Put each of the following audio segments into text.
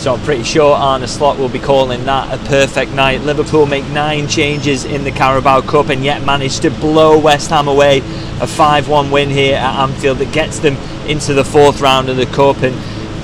So I'm pretty sure Arne Slot will be calling that a perfect night. Liverpool make 9 changes in the Carabao Cup and yet manage to blow West Ham away. A 5-1 win here at Anfield that gets them into the 4th round of the Cup, and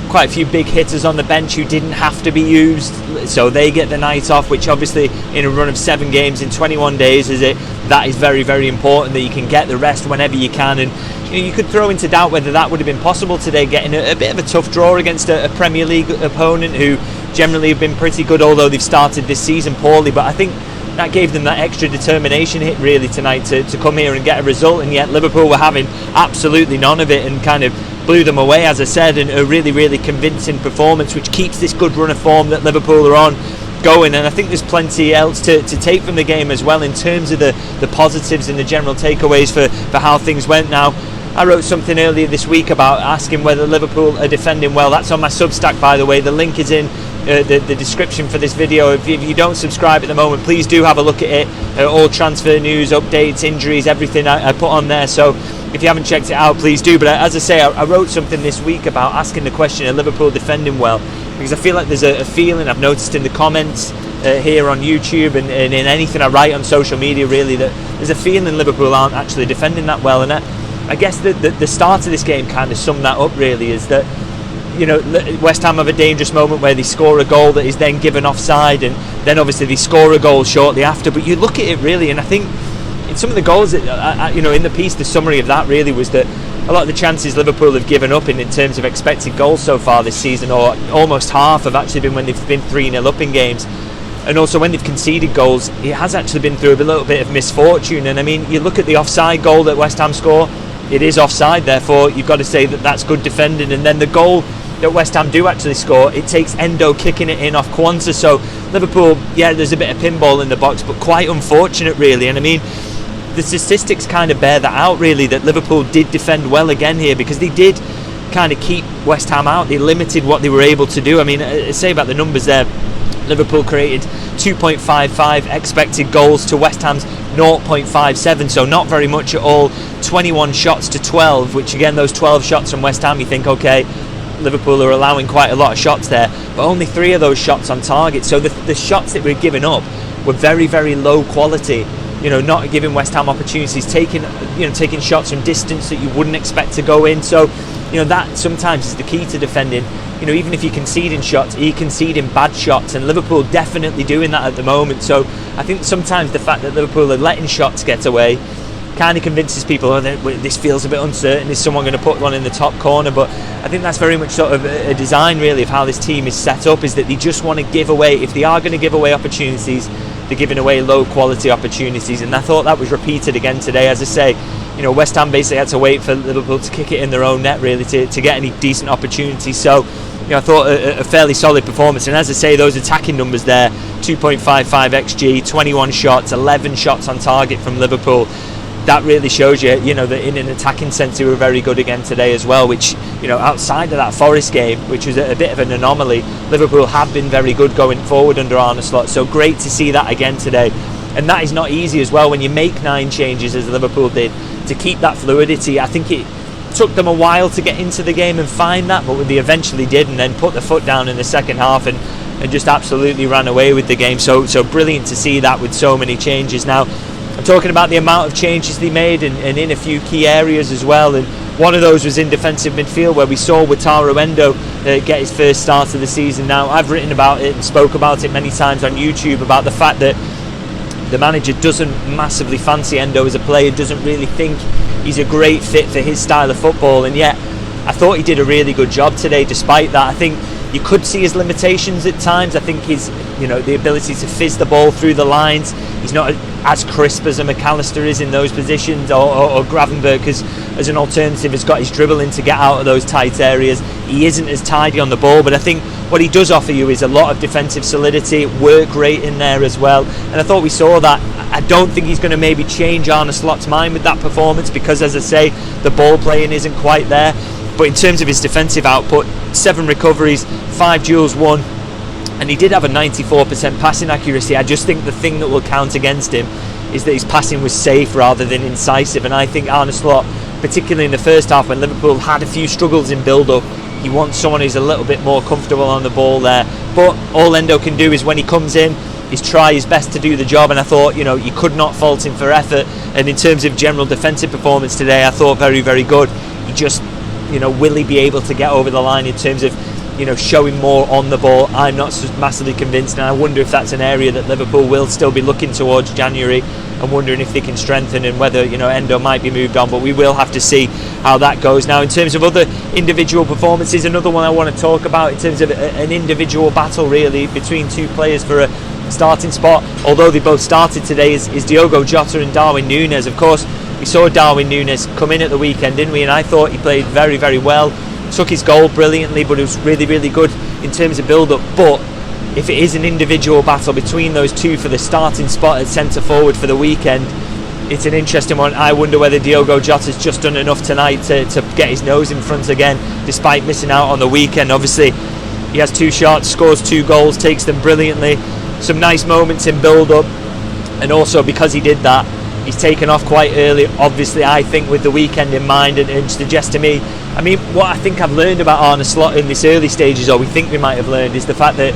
quite a few big hitters on the bench who didn't have to be used, so they get the night off, which obviously in a run of 7 games in 21 days that is very, very important, that you can get the rest whenever you can. And you could throw into doubt whether that would have been possible today, getting a bit of a tough draw against a Premier League opponent who generally have been pretty good, although they've started this season poorly. But I think that gave them that extra determination hit really tonight to come here and get a result, and yet Liverpool were having absolutely none of it and kind of blew them away, as I said, in a really, really convincing performance, which keeps this good run of form that Liverpool are on going. And I think there's plenty else to take from the game as well in terms of the positives and the general takeaways for how things went. Now, I wrote something earlier this week about asking whether Liverpool are defending well. That's on my Substack, by the way. The link is in the description for this video. If you don't subscribe at the moment, please do have a look at it. All transfer news, updates, injuries, everything I put on there. So if you haven't checked it out, please do. But as I say, I wrote something this week about asking the question, are Liverpool defending well? Because I feel like there's a feeling I've noticed in the comments here on YouTube and in anything I write on social media, really, that there's a feeling Liverpool aren't actually defending that well. And I guess the start of this game kind of summed that up, really, is that, you know, West Ham have a dangerous moment where they score a goal that is then given offside, and then obviously they score a goal shortly after. But you look at it really, and I think in some of the goals that, you know, in the piece, the summary of that really was that a lot of the chances Liverpool have given up in terms of expected goals so far this season, or almost half, have actually been when they've been 3-0 up in games. And also when they've conceded goals, it has actually been through a little bit of misfortune. And I mean, you look at the offside goal that West Ham score, it is offside, therefore you've got to say that that's good defending. And then the goal that West Ham do actually score, it takes Endo kicking it in off Quansah. So Liverpool, yeah, there's a bit of pinball in the box, but quite unfortunate really. And I mean, the statistics kind of bear that out really, that Liverpool did defend well again here, because they did kind of keep West Ham out. They limited what they were able to do. I mean, say about the numbers there, Liverpool created 2.55 expected goals to West Ham's 0.57, so not very much at all. 21 shots to 12, which again, those 12 shots from West Ham, you think, okay, Liverpool are allowing quite a lot of shots there, but only 3 of those shots on target. So the shots that were given up were very, very low quality. You know, not giving West Ham opportunities, taking shots from distance that you wouldn't expect to go in. So, you know, that sometimes is the key to defending. You know, even if you're conceding shots, you're conceding bad shots, and Liverpool definitely doing that at the moment. So I think sometimes the fact that Liverpool are letting shots get away kind of convinces people, oh, this feels a bit uncertain, is someone going to put one in the top corner? But I think that's very much sort of a design really of how this team is set up, is that they just want to give away, if they are going to give away opportunities, they're giving away low quality opportunities. And I thought that was repeated again today. As I say, you know, West Ham basically had to wait for Liverpool to kick it in their own net really to get any decent opportunities. So, you know, I thought a fairly solid performance. And as I say, those attacking numbers there, 2.55 XG, 21 shots, 11 shots on target from Liverpool. That really shows you, you know, that in an attacking sense they were very good again today as well, which, you know, outside of that Forest game, which was a bit of an anomaly, Liverpool have been very good going forward under Arne Slot. So great to see that again today. And that is not easy as well when you make 9 changes, as Liverpool did, to keep that fluidity. I think it took them a while to get into the game and find that, but they eventually did, and then put the foot down in the second half and just absolutely ran away with the game. So brilliant to see that with so many changes. Now, I'm talking about the amount of changes they made and in a few key areas as well. And one of those was in defensive midfield, where we saw Wataru Endo get his first start of the season. Now, I've written about it and spoke about it many times on YouTube, about the fact that the manager doesn't massively fancy Endo as a player, doesn't really think he's a great fit for his style of football, and yet I thought he did a really good job today despite that. I think you could see his limitations at times. I think his, you know, the ability to fizz the ball through the lines, he's not as crisp as a McAllister is in those positions, or Gravenberch as an alternative has got his dribbling to get out of those tight areas. He isn't as tidy on the ball, but I think what he does offer you is a lot of defensive solidity, work rate in there as well, and I thought we saw that. I don't think he's going to maybe change Arne Slot's mind with that performance, because, as I say, the ball playing isn't quite there. But in terms of his defensive output, 7 recoveries, 5 duels won, and he did have a 94% passing accuracy. I just think the thing that will count against him is that his passing was safe rather than incisive, and I think Arne Slot particularly in the first half when Liverpool had a few struggles in build-up. He wants someone who's a little bit more comfortable on the ball there. But all Endo can do is when he comes in, is try his best to do the job, and I thought, you could not fault him for effort. And in terms of general defensive performance today, I thought very, very good. He just, will he be able to get over the line in terms of, showing more on the ball? I'm not massively convinced, and I wonder if that's an area that Liverpool will still be looking towards January and wondering if they can strengthen, and whether Endo might be moved on. But we will have to see how that goes. Now, in terms of other individual performances, another one I want to talk about in terms of an individual battle really between two players for a starting spot, although they both started today, is Diogo Jota and Darwin Nunez. Of course, we saw Darwin Nunez come in at the weekend, didn't we? And I thought he played very, very well, took his goal brilliantly, but it was really, really good in terms of build-up. But if it is an individual battle between those two for the starting spot at centre forward for the weekend, it's an interesting one. I wonder whether Diogo Jota's just done enough tonight to get his nose in front again, despite missing out on the weekend. Obviously, he has 2 shots, scores 2 goals, takes them brilliantly. Some nice moments in build-up, and also because he did that, he's taken off quite early, obviously, I think with the weekend in mind, and suggests to me, what I think I've learned about Arne Slot in this early stages, or we think we might have learned, is the fact that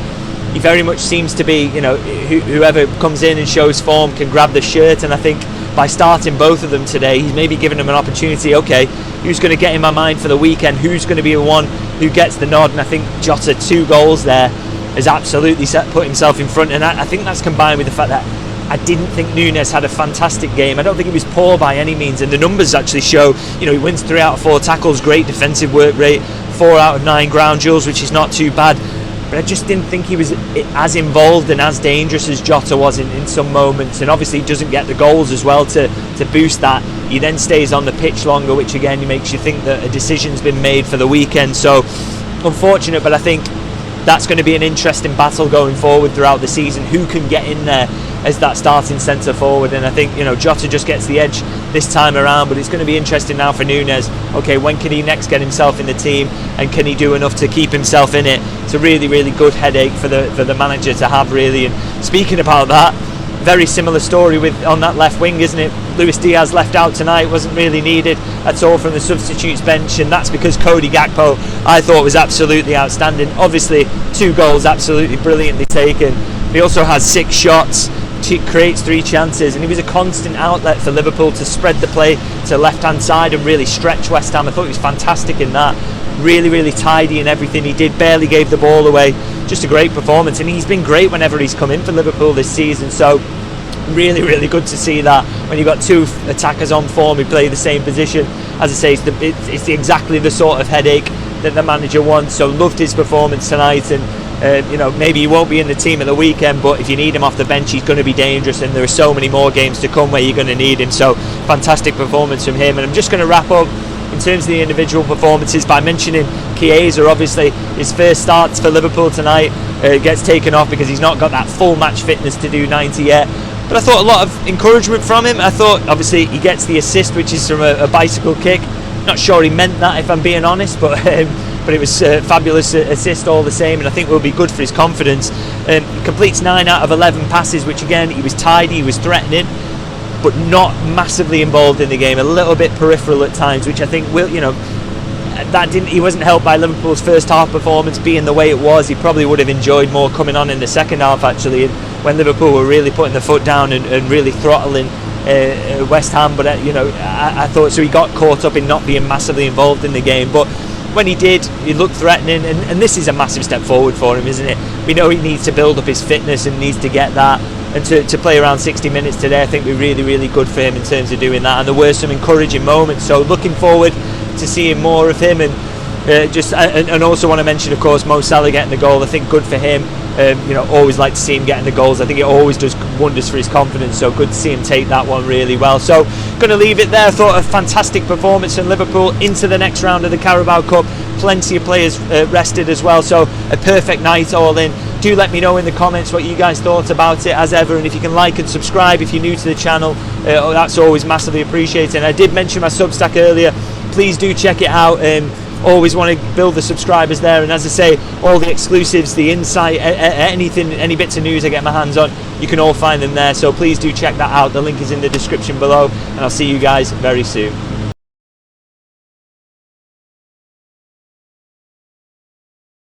he very much seems to be, whoever comes in and shows form can grab the shirt. And I think by starting both of them today, he's maybe given them an opportunity. Okay, who's going to get in my mind for the weekend? Who's going to be the one who gets the nod? And I think Jota, 2 goals there, has absolutely put himself in front. And I think that's combined with the fact that I didn't think Nunez had a fantastic game. I don't think he was poor by any means, and the numbers actually show, he wins 3 out of 4 tackles, great defensive work rate, 4 out of 9 ground duels, which is not too bad. But I just didn't think he was as involved and as dangerous as Jota was in some moments. And obviously he doesn't get the goals as well to boost that. He then stays on the pitch longer, which again makes you think that a decision's been made for the weekend. So unfortunate, but I think that's going to be an interesting battle going forward throughout the season. Who can get in there as that starting centre forward? And I think Jota just gets the edge this time around, but it's going to be interesting now for Nunez. Okay, when can he next get himself in the team, and can he do enough to keep himself in it? It's a really, really good headache for the manager to have, really. And speaking about that, very similar story on that left wing, isn't it? Luis Diaz left out tonight, wasn't really needed at all from the substitutes bench, and that's because Cody Gakpo, I thought, was absolutely outstanding. Obviously 2 goals absolutely brilliantly taken. He also has 6 shots, creates 3 chances, and he was a constant outlet for Liverpool to spread the play to left hand side and really stretch West Ham. I thought he was fantastic in that. Really, really tidy in everything he did, barely gave the ball away. Just a great performance, and he's been great whenever he's come in for Liverpool this season. So really, really good to see that when you've got 2 attackers on form who play the same position. As I say, it's exactly the sort of headache that the manager wants. So loved his performance tonight, and maybe he won't be in the team at the weekend, but if you need him off the bench, he's going to be dangerous, and there are so many more games to come where you're going to need him. So fantastic performance from him. And I'm just going to wrap up in terms of the individual performances by mentioning Chiesa. Obviously his first starts for Liverpool tonight gets taken off because he's not got that full match fitness to do 90 yet, but I thought a lot of encouragement from him. I thought obviously he gets the assist, which is from a bicycle kick. Not sure he meant that, if I'm being honest, but it was a fabulous assist all the same, and I think will be good for his confidence. He completes 9 out of 11 passes, which again, he was tidy, he was threatening, but not massively involved in the game, a little bit peripheral at times, which I think will, he wasn't helped by Liverpool's first half performance being the way it was. He probably would have enjoyed more coming on in the second half, actually, when Liverpool were really putting the foot down and really throttling West Ham. But I thought, so he got caught up in not being massively involved in the game. But when he did, he looked threatening, and this is a massive step forward for him, isn't it? We know he needs to build up his fitness and needs to get that, and to play around 60 minutes today, I think we're really, really good for him in terms of doing that. And there were some encouraging moments, so looking forward to seeing more of him. And also want to mention, of course, Mo Salah getting the goal. I think good for him. Always like to see him getting the goals. I think it always does wonders for his confidence, so good to see him take that one really well. So going to leave it there. I thought a fantastic performance from Liverpool into the next round of the Carabao Cup. Plenty of players rested as well, so a perfect night all in. Do let me know in the comments what you guys thought about it, as ever, and if you can like and subscribe if you're new to the channel, that's always massively appreciated. And I did mention my Substack earlier, please do check it out. Always want to build the subscribers there, and as I say, all the exclusives, the insight, anything, any bits of news I get my hands on, you can all find them there, so please do check that out. The link is in the description below, and I'll see you guys very soon.